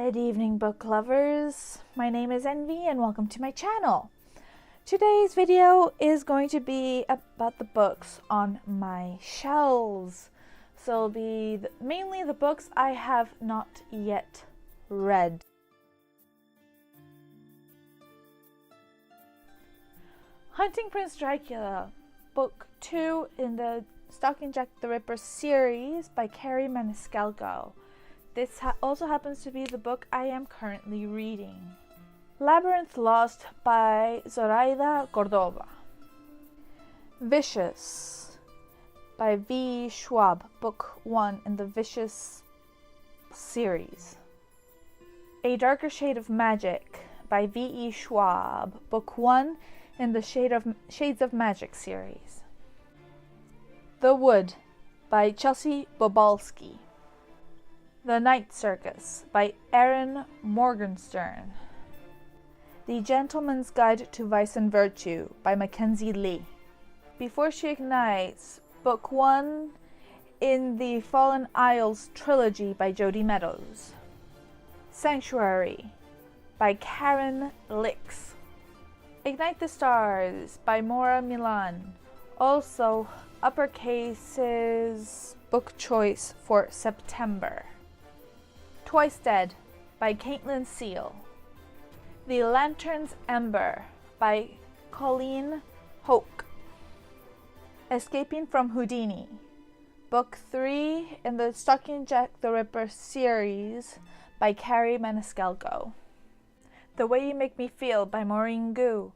Good evening, book lovers. My name is Envy and welcome to my channel. Today's video is going to be about the books on my shelves. So it'll be mainly the books I have not yet read. Hunting Prince Dracula, book 2 in the Stalking Jack the Ripper series by Carrie Maniscalco. This also happens to be the book I am currently reading. Labyrinth Lost by Zoraida Cordova. Vicious by V. Schwab, book 1 in the Vicious series. A Darker Shade of Magic by V. E. Schwab, book 1 in the Shades of Magic series. The Wood by Chelsea Bobalski. The Night Circus by Erin Morgenstern. The Gentleman's Guide to Vice and Virtue by Mackenzie Lee. Before She Ignites, book 1 in the Fallen Isles trilogy by Jodi Meadows. Sanctuary by Karen Lix. Ignite the Stars by Maura Milan. Also uppercases book choice for September. Twice Dead by Caitlin Seal. The Lantern's Ember by Colleen Hoke. Escaping from Houdini, book 3 in the Stalking Jack the Ripper series by Carrie Maniscalco. The Way You Make Me Feel by Maureen Gu.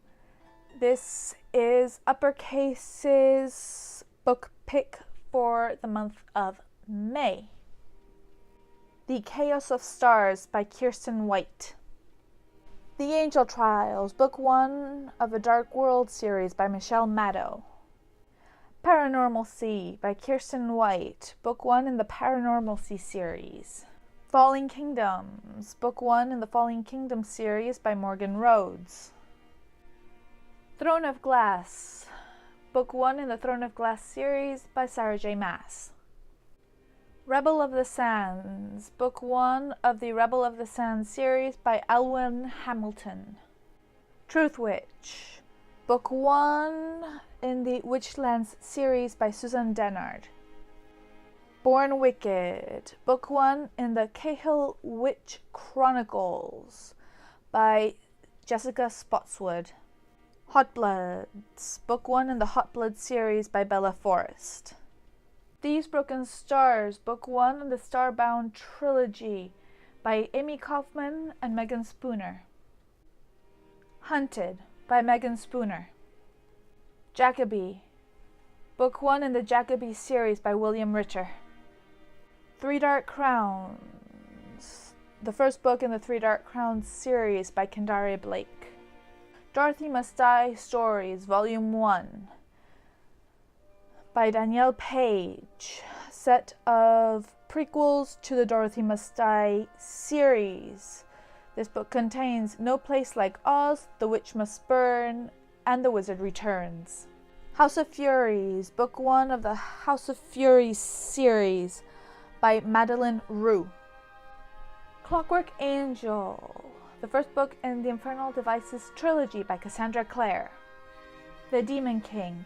This is uppercases book pick for the month of May. The Chaos of Stars by Kirsten White. The Angel Trials, book 1 of the Dark World series by Michelle Maddow. Paranormal Sea by Kirsten White, book 1 in the Paranormal Sea series. Falling Kingdoms, book 1 in the Falling Kingdom series by Morgan Rhodes. Throne of Glass, book 1 in the Throne of Glass series by Sarah J. Maas. Rebel of the Sands, book 1 of the Rebel of the Sands series by Elwyn Hamilton. Truth Witch, book 1 in the Witchlands series by Susan Dennard. Born Wicked, book 1 in the Cahill Witch Chronicles by Jessica Spotswood. Hot Bloods, book 1 in the Hot Blood series by Bella Forrest. These Broken Stars, book 1 in the Starbound trilogy by Amy Kaufman and Megan Spooner. Hunted by Megan Spooner. Jacoby, book 1 in the Jacoby series by William Ritter. Three Dark Crowns, the first book in the Three Dark Crowns series by Kendaria Blake. Dorothy Must Die Stories, volume 1 by Danielle Page, set of prequels to the Dorothy Must Die series. This book contains No Place Like Oz, The Witch Must Burn, and The Wizard Returns. House of Furies, book 1 of the House of Furies series by Madeline Rue. Clockwork Angel, the first book in the Infernal Devices trilogy by Cassandra Clare. The Demon King,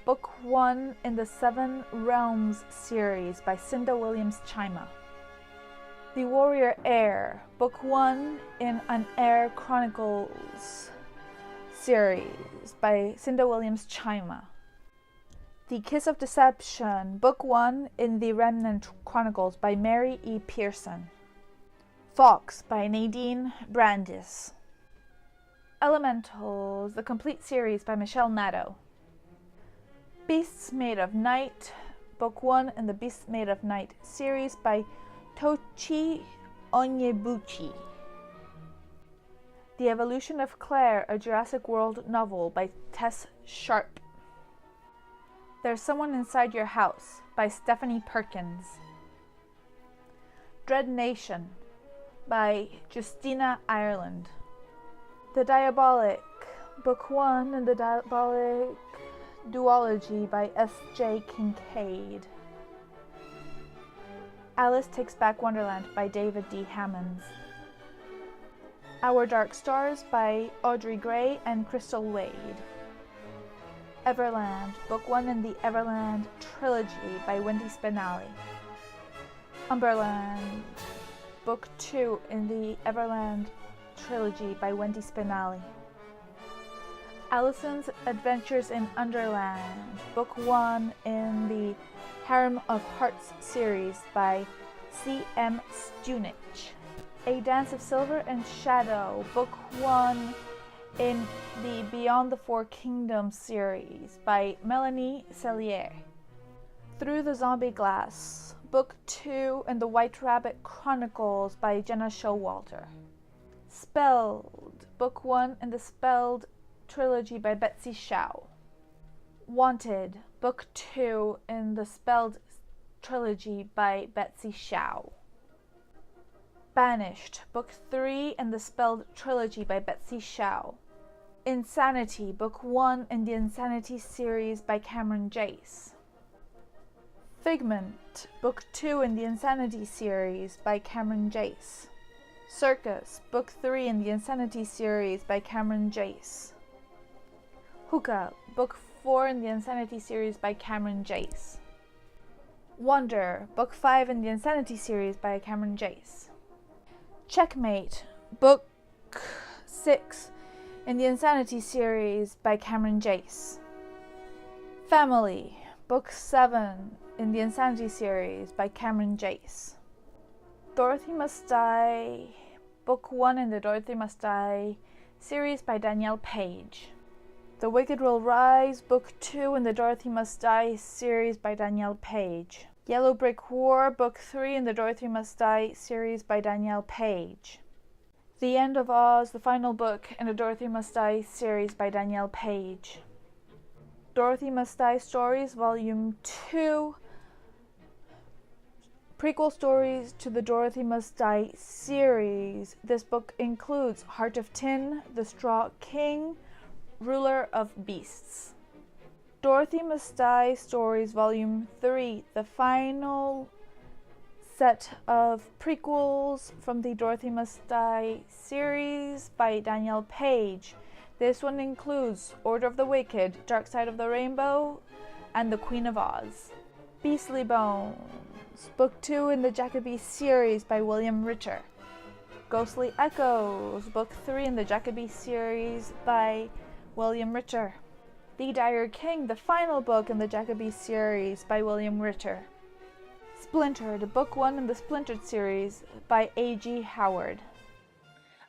book 1 in the Seven Realms series by Cinda Williams Chima. The Warrior Heir, book 1 in an Heir Chronicles series by Cinda Williams Chima. The Kiss of Deception, book 1 in the Remnant Chronicles by Mary E. Pearson. Fox by Nadine Brandis. Elementals, the complete series by Michelle Maddow. Beasts Made of Night, book 1 in the Beasts Made of Night series by Tochi Onyebuchi. The Evolution of Claire, a Jurassic World novel by Tess Sharp. There's Someone Inside Your House by Stephanie Perkins. Dread Nation by Justina Ireland. The Diabolic, book 1 in the Diabolic duology by S.J. Kincaid. Alice Takes Back Wonderland by David D. Hammonds. Our Dark Stars by Audrey Gray and Crystal Wade. Everland, Book 1 in the Everland Trilogy by Wendy Spinelli. Umberland, Book 2 in the Everland Trilogy by Wendy Spinelli. Alison's Adventures in Underland, Book 1 in the Harem of Hearts series by C.M. Stunich. A Dance of Silver and Shadow, Book 1 in the Beyond the Four Kingdoms series by Melanie Cellier. Through the Zombie Glass, Book 2 in the White Rabbit Chronicles by Jenna Showalter. Spelled, Book 1 in the Spelled Trilogy by Betsy Shao. Wanted, Book 2 in the Spelled Trilogy by Betsy Shao. Banished, Book 3 in the Spelled Trilogy by Betsy Shao. Insanity, Book 1 in the Insanity series by Cameron Jace. Figment, Book 2 in the Insanity series by Cameron Jace. Circus, Book 3 in the Insanity series by Cameron Jace. Hookah, Book 4 in the Insanity series by Cameron Jace. Wonder, Book 5 in the Insanity series by Cameron Jace. Checkmate, Book 6 in the Insanity series by Cameron Jace. Family, Book 7 in the Insanity series by Cameron Jace. Dorothy Must Die, Book 1 in the Dorothy Must Die series by Danielle Page. The Wicked Will Rise, Book 2 in the Dorothy Must Die series by Danielle Page. Yellow Brick War, Book 3 in the Dorothy Must Die series by Danielle Page. The End of Oz, the final book in the Dorothy Must Die series by Danielle Page. Dorothy Must Die Stories, Volume 2. Prequel stories to the Dorothy Must Die series. This book includes Heart of Tin, The Straw King, Ruler of Beasts. Dorothy Must Die Stories Volume 3, the final set of prequels from the Dorothy Must Die series by Danielle Page. This one includes Order of the Wicked, Dark Side of the Rainbow, and The Queen of Oz. Beastly Bones, Book 2 in the Jacoby series by William Ritter. Ghostly Echoes, Book 3 in the Jacoby series by William Ritter. The Dire King, the final book in the Jacoby series by William Ritter. Splintered, Book 1 in the Splintered series by A.G. Howard.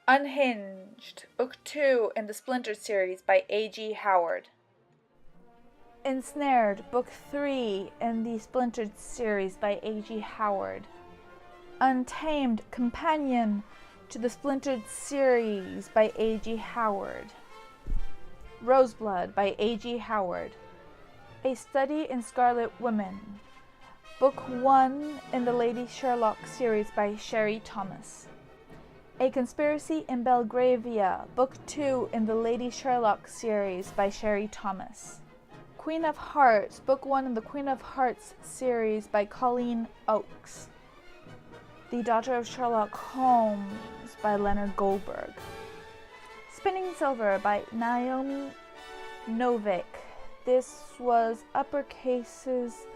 Unhinged, Book 2 in the Splintered series by A.G. Howard. Ensnared, Book 3 in the Splintered series by A.G. Howard. Untamed, Companion to the Splintered series by A.G. Howard. Roseblood by A.G. Howard. A Study in Scarlet Women, Book 1 in the Lady Sherlock series by Sherry Thomas. A Conspiracy in Belgravia, Book 2 in the Lady Sherlock series by Sherry Thomas. Queen of Hearts, Book 1 in the Queen of Hearts series by Colleen Oakes. The Daughter of Sherlock Holmes by Leonard Goldberg. Spinning Silver by Naomi Novik. This was Uppercase's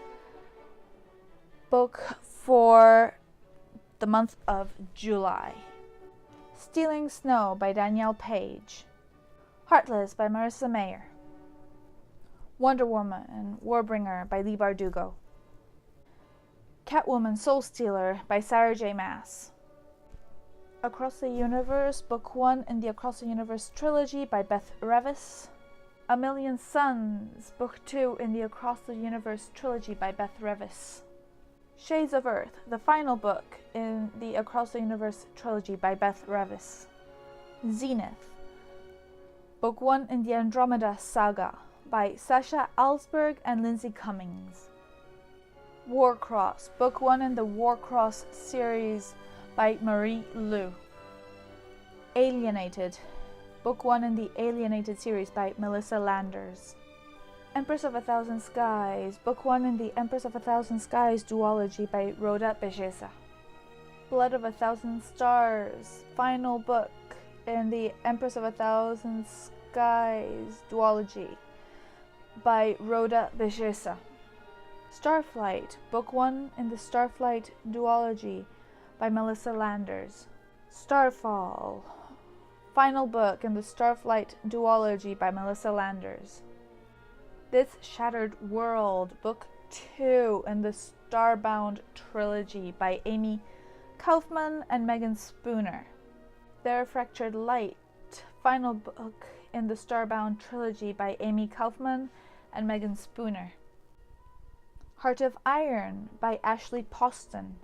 book for the month of July. Stealing Snow by Danielle Page. Heartless by Marissa Mayer. Wonder Woman Warbringer by Leigh Bardugo. Catwoman Soul Stealer by Sarah J. Maas. Across the Universe, Book 1 in the Across the Universe trilogy by Beth Revis. A Million Suns, Book 2 in the Across the Universe trilogy by Beth Revis. Shades of Earth, the final book in the Across the Universe trilogy by Beth Revis. Zenith, Book 1 in the Andromeda Saga by Sasha Alsberg and Lindsay Cummings. Warcross, Book 1 in the Warcross series by Marie Lu. Alienated, Book 1 in the Alienated series by Melissa Landers. Empress of a Thousand Skies, Book 1 in the Empress of a Thousand Skies duology by Rhoda Bejesa. Blood of a Thousand Stars, final book in the Empress of a Thousand Skies duology by Rhoda Belleza. Starflight, Book 1 in the Starflight duology by Melissa Landers. Starfall, final book in the Starflight duology by Melissa Landers. This Shattered World, Book 2 in the Starbound trilogy by Amy Kaufman and Megan Spooner. Their Fractured Light, final book in the Starbound trilogy by Amy Kaufman and Megan Spooner. Heart of Iron by Ashley Poston.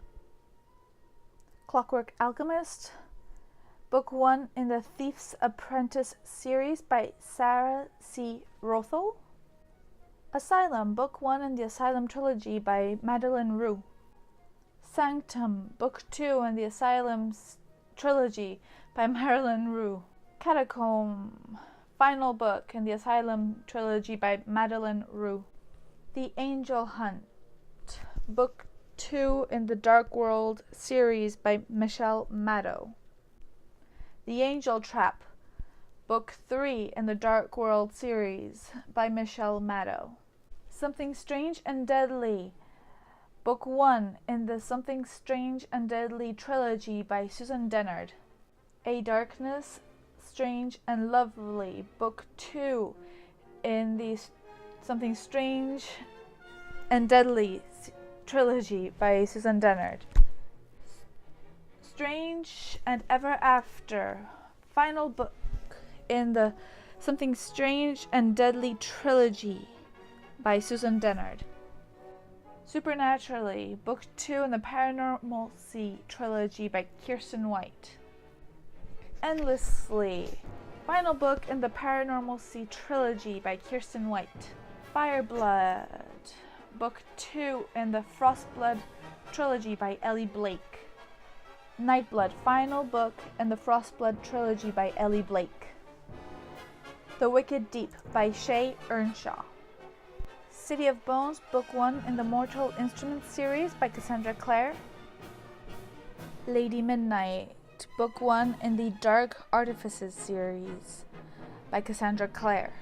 Clockwork Alchemist, Book 1 in the Thief's Apprentice series by Sarah C. Rothel. Asylum, Book 1 in the Asylum trilogy by Madeleine Roux. Sanctum, Book 2 in the Asylum trilogy by Marilyn Roux. Catacomb, final book in the Asylum trilogy by Madeleine Roux. The Angel Hunt, Book 2 in the Dark World series by Michelle Maddow. The Angel Trap, Book 3 in the Dark World series by Michelle Maddow. Something Strange and Deadly, Book 1 in the Something Strange and Deadly trilogy by Susan Dennard. A Darkness, Strange and Lovely, Book 2 in the Something Strange and Deadly trilogy by Susan Dennard. Strange and Ever After, final book in the Something Strange and Deadly trilogy by Susan Dennard. Supernaturally, Book 2 in the Paranormalcy trilogy by Kirsten White. Endlessly, final book in the Paranormalcy trilogy by Kirsten White. Fireblood, Book 2 in the Frostblood trilogy by Ellie Blake. Nightblood, final book in the Frostblood trilogy by Ellie Blake. The Wicked Deep by Shay Earnshaw. City of Bones, Book 1 in the Mortal Instruments series by Cassandra Clare. Lady Midnight, Book 1 in the Dark Artifices series by Cassandra Clare.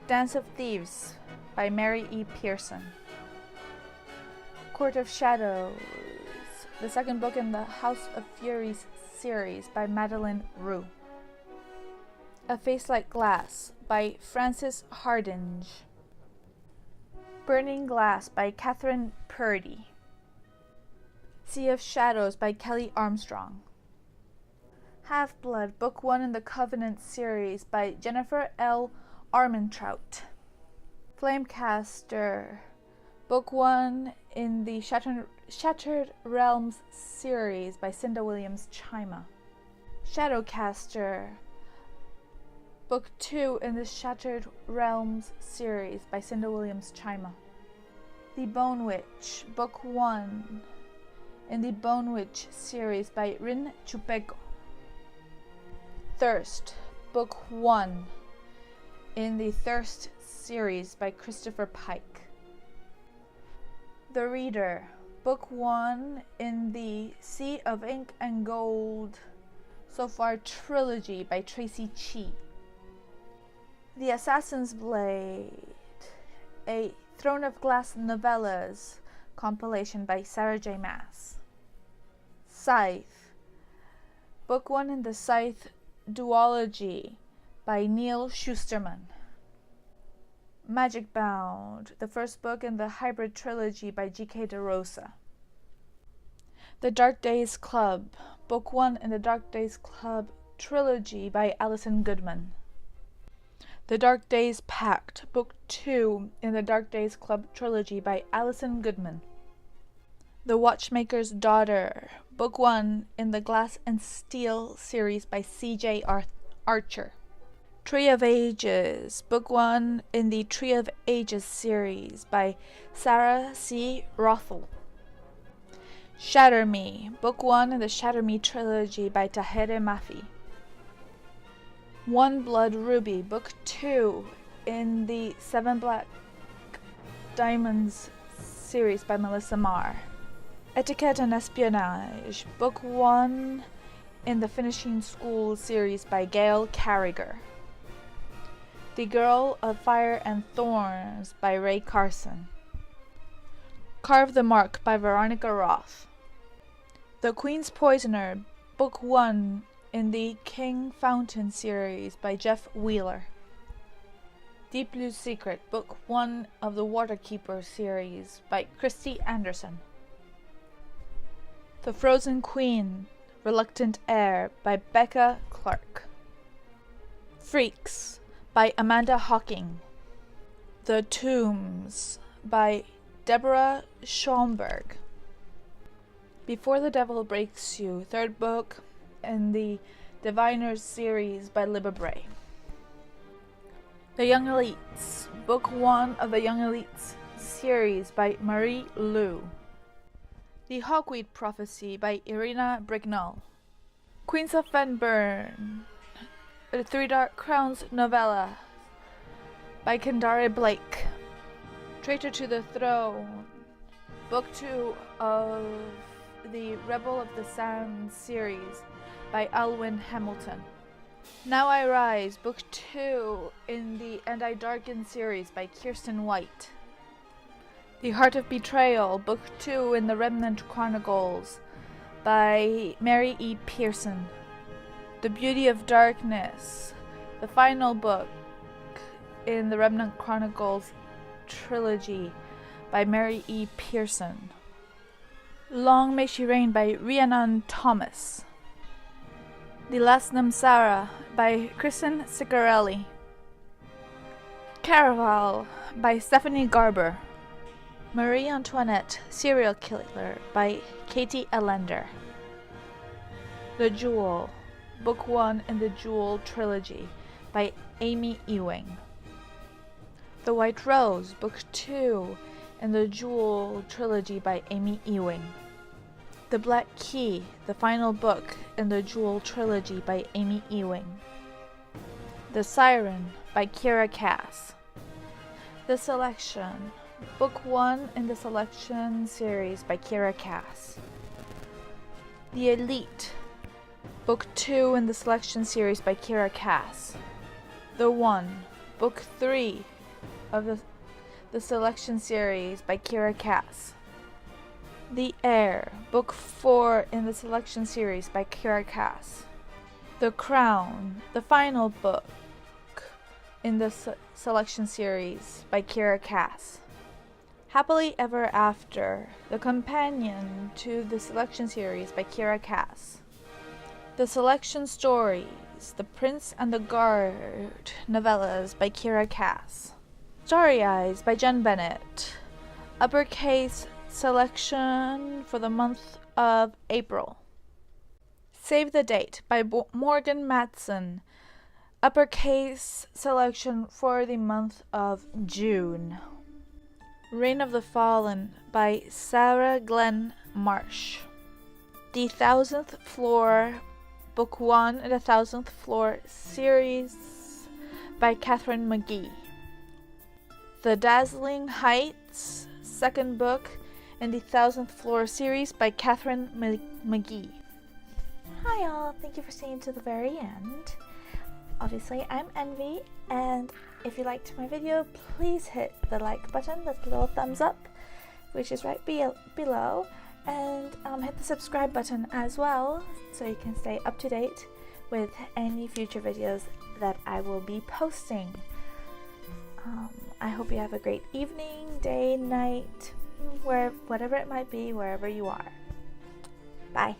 Dance of Thieves by Mary E. Pearson. Court of Shadows, the second book in the House of Furies series by Madeleine Roux. A Face Like Glass by Frances Hardinge. Burning Glass by Catherine Purdy. Sea of Shadows by Kelly Armstrong. Half-Blood, Book 1 in the Covenant series by Jennifer L. Armentrout. Flamecaster, Book 1 in the Shattered Realms series by Cinda Williams Chima. Shadowcaster, Book 2 in the Shattered Realms series by Cinda Williams Chima. The Bone Witch, Book 1 in the Bone Witch series by Rin Chupeko. Thirst, Book 1 in the Thirst series by Christopher Pike. The Reader, Book 1 in the Sea of Ink and Gold So Far trilogy by Tracy Chee. The Assassin's Blade, a Throne of Glass novellas compilation by Sarah J. Maas. Scythe, Book 1 in the Scythe duology by Neil Schusterman. Magic Bound, the first book in the Hybrid trilogy by G.K. DeRosa. The Dark Days Club, Book 1 in the Dark Days Club trilogy by Alison Goodman. The Dark Days Pact, Book 2 in the Dark Days Club trilogy by Alison Goodman. The Watchmaker's Daughter, Book 1 in the Glass and Steel series by C.J. Archer. Tree of Ages, Book 1 in the Tree of Ages series by Sarah C. Rothel. Shatter Me, Book 1 in the Shatter Me trilogy by Tahereh Mafi. One Blood Ruby, Book 2 in the Seven Black Diamonds series by Melissa Marr. Etiquette and Espionage, Book 1 in the Finishing School series by Gail Carriger. The Girl of Fire and Thorns by Ray Carson. Carve the Mark by Veronica Roth. The Queen's Poisoner, Book 1 in the King Fountain series by Jeff Wheeler. Deep Blue Secret, Book 1 of the Waterkeeper series by Christy Anderson. The Frozen Queen, Reluctant Heir by Becca Clark. Freaks by Amanda Hocking. The Tombs by Deborah Schomburg. Before the Devil Breaks You, third book in the Diviners series by Libba Bray. The Young Elites, Book 1 of the Young Elites series by Marie Lu. The Hawkweed Prophecy by Irina Brignall. Queens of Fenburn, the Three Dark Crowns novella by Kendare Blake. Traitor to the Throne, Book 2 of the Rebel of the Sand series by Alwyn Hamilton. Now I Rise, Book 2 in the And I Darken series by Kirsten White. The Heart of Betrayal, Book 2 in the Remnant Chronicles by Mary E. Pearson. The Beauty of Darkness, the final book in the Remnant Chronicles trilogy by Mary E. Pearson. Long May She Reign by Rhiannon Thomas. The Last Namsara by Kristen Ciccarelli. Caraval by Stephanie Garber. Marie Antoinette, Serial Killer by Katie Allender. The Jewel, Book 1 in the Jewel trilogy by Amy Ewing. The White Rose, Book 2 in the Jewel trilogy by Amy Ewing. The Black Key, the final book in the Jewel trilogy by Amy Ewing. The Siren by Kira Cass. The Selection, Book 1 in the Selection series by Kira Cass. The Elite, Book 2 in the Selection series by Kira Cass. The One, Book 3 of the Selection series by Kira Cass. The Heir, Book 4 in the Selection series by Kira Cass. The Crown, the final book in the Selection series by Kira Cass. Happily Ever After, the companion to the Selection series by Kira Cass. The Selection Stories, The Prince and the Guard novellas by Kira Cass. Starry Eyes by Jen Bennett. Uppercase selection for the month of April. Save the Date by Morgan Matson. Uppercase selection for the month of June. Reign of the Fallen by Sarah Glenn Marsh. The 1000th Floor, Book 1 in the 1000th Floor series by Catherine McGee. The Dazzling Heights, second book in the 1000th Floor series by Catherine McGee. Hi y'all, thank you for staying to the very end. Obviously, I'm Envy, and if you liked my video, please hit the like button, that little thumbs up, which is right below, and hit the subscribe button as well, so you can stay up to date with any future videos that I will be posting. I hope you have a great evening, day, night, whatever it might be, wherever you are. Bye.